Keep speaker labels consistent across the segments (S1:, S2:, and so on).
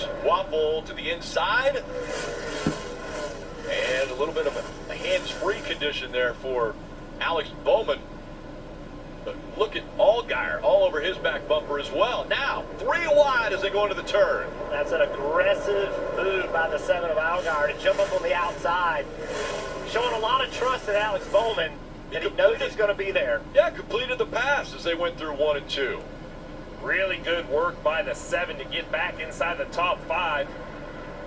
S1: Here's Waffle to the inside. And a little bit of a hands-free condition there for Alex Bowman. But look at Allgaier all over his back bumper as well. Now, 3 wide as they go into the turn.
S2: That's an aggressive move by the 7 of Allgaier to jump up on the outside. Showing a lot of trust in Alex Bowman, and he knows he's going to be there.
S1: Yeah, completed the pass as they went through 1 and 2.
S3: Really good work by the 7 to get back inside the top 5.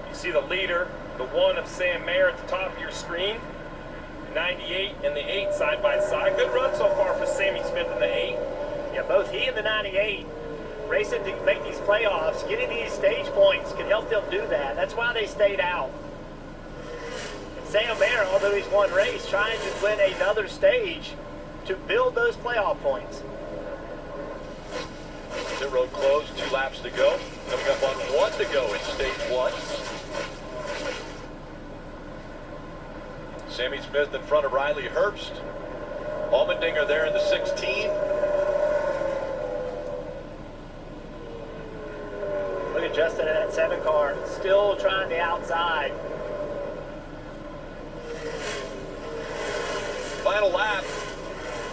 S3: You see the leader, the 1 of Sam Mayer at the top of your screen. 98 and the 8 side by side. Good run so far for Sammy Smith in the 8.
S2: Yeah, both he and the 98 racing to make these playoffs. Getting these stage points can help them do that. That's why they stayed out. And Sam Mayer, although he's won race, trying to win another stage to build those playoff points.
S1: Pit road closed, 2 laps to go. Coming up on 1 to go in stage 1. Sammy Smith in front of Riley Herbst. Allmendinger there in the 16.
S2: Look at Justin in that 7 car, still trying the outside.
S1: Final lap.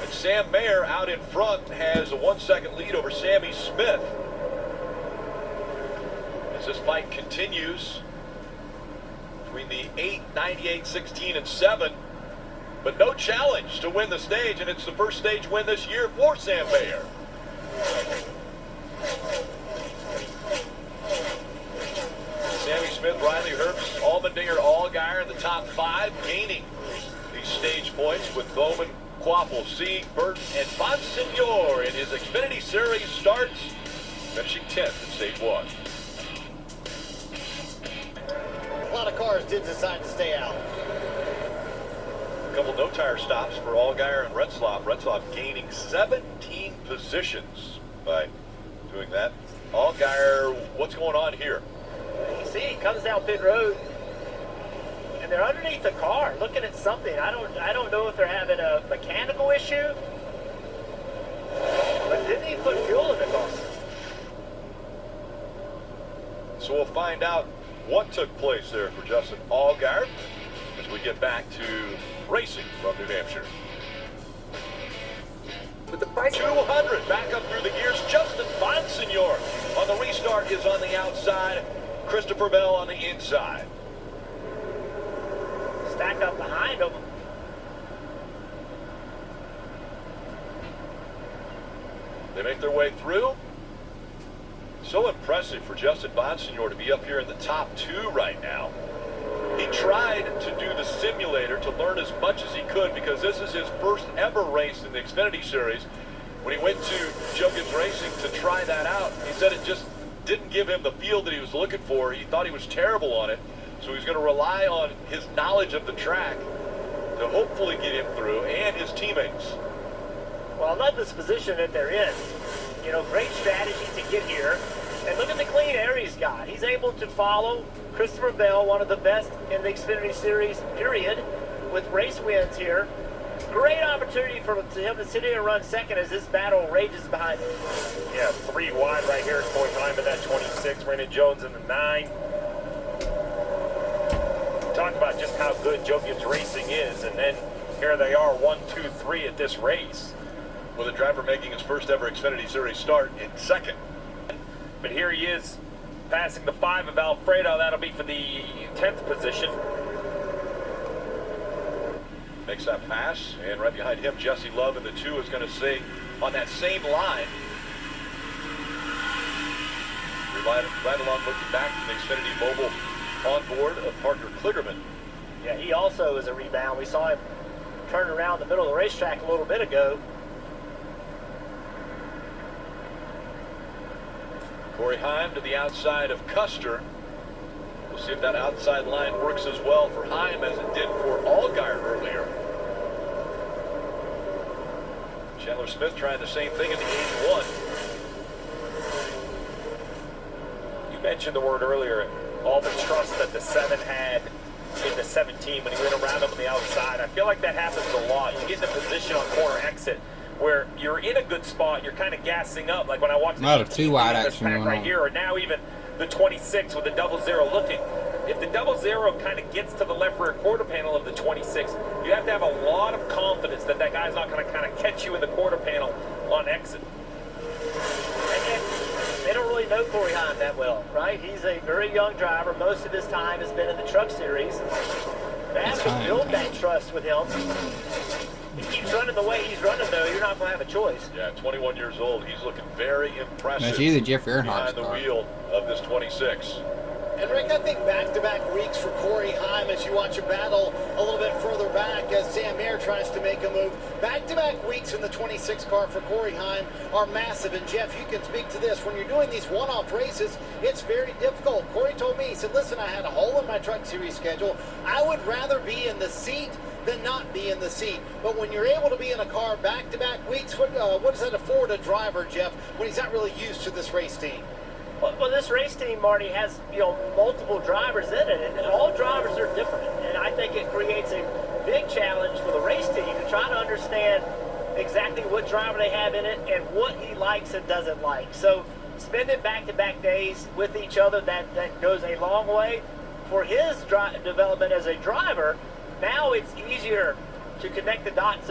S1: And Sam Mayer out in front has a 1-second lead over Sammy Smith. As this fight continues between the 8, 98, 16, and 7. But no challenge to win the stage, and it's the first stage win this year for Sam Mayer. Sammy Smith, Riley Herbst, Allmendinger, Allgaier in the top 5, gaining these stage points with Bowman, Quaffle, Sieg, Burton, and Bonsignor in his Xfinity Series starts, finishing 10th in stage 1.
S4: A lot of cars did decide to stay out.
S1: A couple no-tire stops for Allgaier and Retzlaff. Retzlaff gaining 17 positions by doing that. Allgaier, what's going on here?
S2: You see, he comes down pit road, and they're underneath the car, looking at something. I don't know if they're having a mechanical issue, but didn't he put fuel in the car?
S1: So we'll find out what took place there for Justin Allgaier as we get back to racing from New Hampshire. With the price 200 back up through the gears, Justin Bonsignor on the restart is on the outside, Christopher Bell on the inside.
S2: Stack up behind him.
S1: They make their way through. So impressive for Justin Bonsignor to be up here in the top 2 right now. He tried to do the simulator to learn as much as he could because this is his first ever race in the Xfinity Series. When he went to Junkins Racing to try that out, he said it just didn't give him the feel that he was looking for. He thought he was terrible on it, so he's going to rely on his knowledge of the track to hopefully get him through, and his teammates.
S2: Well, I love this position that they're in. You know, great strategy to get here. And look at the clean air he's got. He's able to follow Christopher Bell, one of the best in the Xfinity Series, period, with race wins here. Great opportunity for him to sit here and run second as this battle rages behind him.
S3: Yeah, 3 wide right here at point time of that 26. Brandon Jones in the 9. Talk about just how good Junkins Racing is, and then here they are, 1, 2, 3 at this race.
S1: With a driver making his first ever Xfinity Series start in second.
S3: But here he is, passing the 5 of Alfredo. That'll be for the 10th position.
S1: Makes that pass, and right behind him, Jesse Love in the 2 is going to stay on that same line. Right along looking back to the Xfinity Mobile onboard of Parker Kligerman.
S2: Yeah, he also is a rebound. We saw him turn around the middle of the racetrack a little bit ago.
S1: Corey Heim to the outside of Custer. We'll see if that outside line works as well for Heim as it did for Allgaier earlier. Chandler Smith trying the same thing in the 81.
S3: You mentioned the word earlier, all the trust that the 7 had in the 17 when he went around him on the outside. I feel like that happens a lot. You get in a position on corner exit where you're in a good spot, you're kind of gassing up, like when I watched
S5: not a 2 wide action
S3: right here, or now even the 26 with the 00 looking. If the 00 kind of gets to the left rear quarter panel of the 26, you have to have a lot of confidence that that guy's not going to kind of catch you in the quarter panel on exit.
S2: And they don't really know Corey Heim that well, right? He's a very young driver. Most of his time has been in the truck series. They have to build that trust with him. He keeps running the way he's running, though. You're not going to have a choice.
S1: Yeah, 21 years old. He's looking very impressive.
S5: That's either Jeff Earhart's
S1: behind the
S5: car.
S1: wheel of this 26.
S4: And Rick, I think back-to-back weeks for Corey Heim as you watch a battle a little bit further back as Sam Mayer tries to make a move. Back-to-back weeks in the 26 car for Corey Heim are massive. And Jeff, you can speak to this. When you're doing these one-off races, it's very difficult. Corey told me, he said, listen, I had a hole in my truck series schedule. I would rather be in the seat than not be in the seat. But when you're able to be in a car back-to-back weeks, what does that afford a driver, Jeff, when he's not really used to this race team?
S2: Well, this race team, Marty, has multiple drivers in it, and all drivers are different. And I think it creates a big challenge for the race team to try to understand exactly what driver they have in it and what he likes and doesn't like. So spending back-to-back days with each other, that goes a long way. For his development as a driver, now it's easier to connect the dots. So